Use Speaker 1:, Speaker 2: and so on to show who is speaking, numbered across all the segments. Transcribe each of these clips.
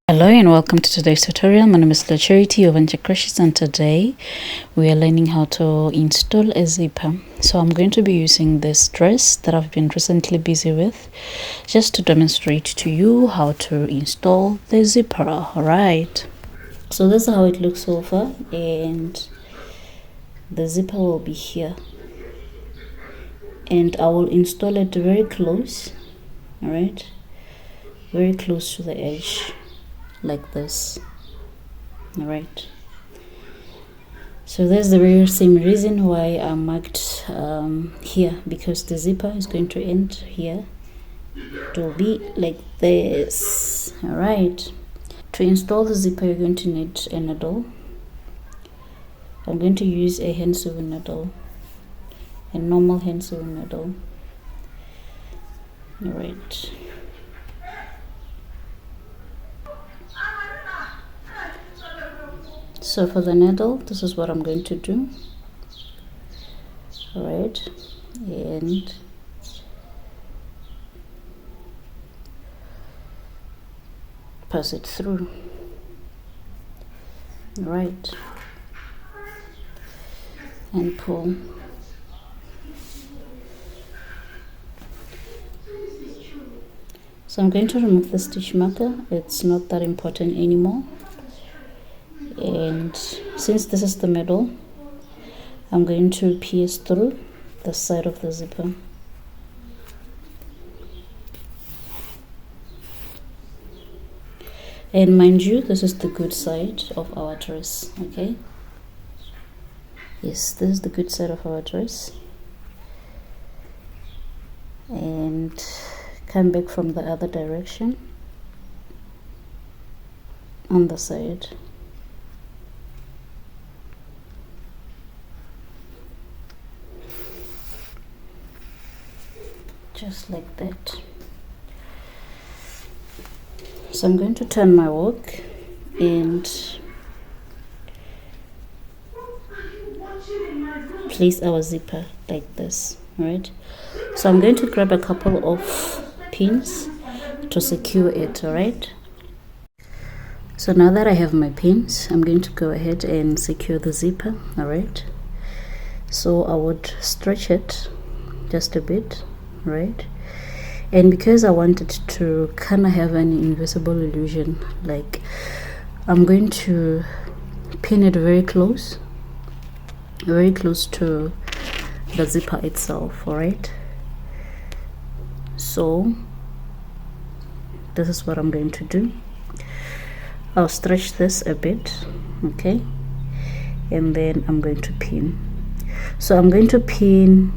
Speaker 1: Hello and welcome to today's tutorial. My name is Charity of Crochets, and today we are learning how to install a zipper. So I'm going to be using this dress that I've been recently busy with just to demonstrate to you how to install the zipper. Alright, so this is how it looks so far, and the zipper will be here, and I will install it very close. Alright, very close to the edge, like this. All right, so that's the very same reason why I marked here, because the zipper is going to end here. It will be like this. All right, to install the zipper you're going to need a needle. I'm going to use a hand sewn needle, a normal hand sewn needle. All right, so for the needle, this is what I'm going to do. All right, and pass it through. All right, and pull. So I'm going to remove the stitch marker. It's not that important anymore. And since this is the middle, I'm going to pierce through the side of the zipper. And mind you, this is the good side of our dress, okay? Yes, this is the good side of our dress. And come back from the other direction on the side. Just like that. So I'm going to turn my work and place our zipper like this. Right, so I'm going to grab a couple of pins to secure it. All right, so now that I have my pins, I'm going to go ahead and secure the zipper. All right, so I would stretch it just a bit, right? And because I wanted to kind of have an invisible illusion, like, I'm going to pin it very close to the zipper itself. All right, so this is what I'm going to do. I'll stretch this a bit, okay, and then I'm going to pin. So I'm going to pin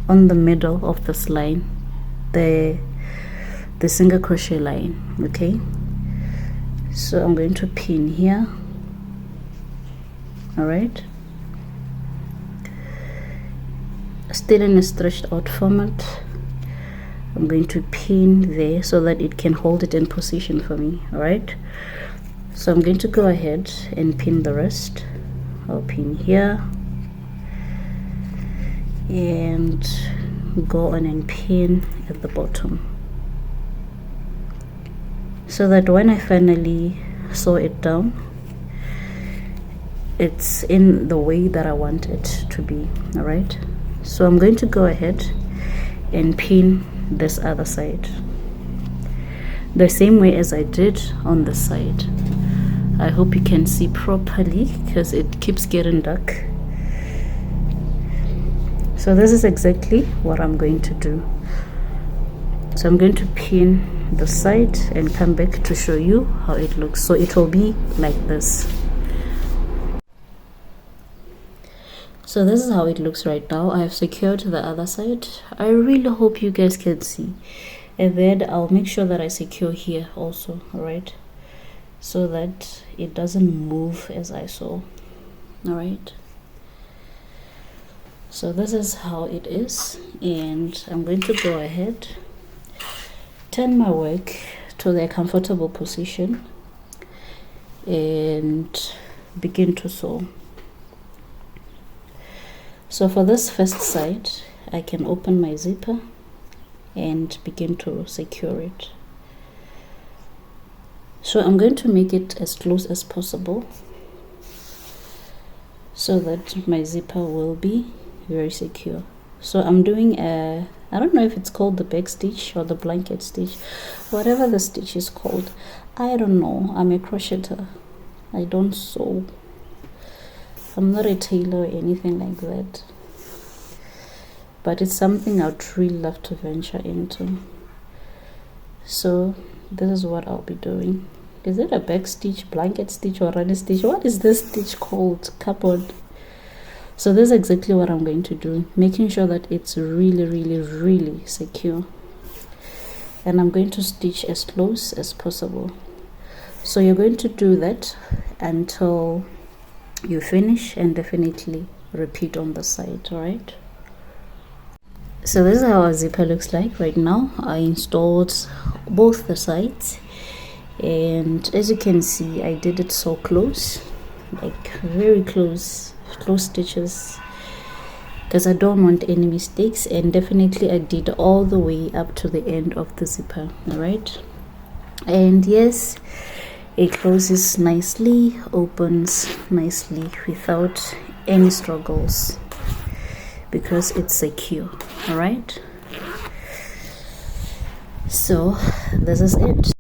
Speaker 1: on the middle of this line, the single crochet line, okay? So I'm going to pin here. All right, still in a stretched out format. I'm going to pin there so that it can hold it in position for me. All right, so I'm going to go ahead and pin the rest. I'll pin here and go on and pin at the bottom, so that when I finally sew it down, it's in the way that I want it to be. All right, so I'm going to go ahead and pin this other side the same way as I did on the side. I hope you can see properly because it keeps getting dark. So this is exactly what I'm going to do. So I'm going to pin the side and come back to show you how it looks. So it will be like this. So this is how it looks right now. I have secured the other side. I really hope you guys can see. And then I'll make sure that I secure here also, all right? So that it doesn't move as I sew, all right? So this is how it is, and I'm going to go ahead, turn my work to the comfortable position and begin to sew. So for this first side, I can open my zipper and begin to secure it. So I'm going to make it as close as possible so that my zipper will be very secure. So I'm doing a, I don't know if it's called the back stitch or the blanket stitch, whatever the stitch is called. I don't know. I'm a crocheter. I don't sew. I'm not a tailor or anything like that. But it's something I'd really love to venture into. So this is what I'll be doing. Is it a back stitch, blanket stitch, or runny stitch? What is this stitch called? Cupboard. So this is exactly what I'm going to do, making sure that it's really, really, really secure. And I'm going to stitch as close as possible. So you're going to do that until you finish, and definitely repeat on the side. All right. So this is how our zipper looks like right now. I installed both the sides, and as you can see, I did it so close, like very close stitches, because I don't want any mistakes. And definitely I did all the way up to the end of the zipper. All right. And yes, it closes nicely, opens nicely without any struggles, because it's secure. All right. So this is it.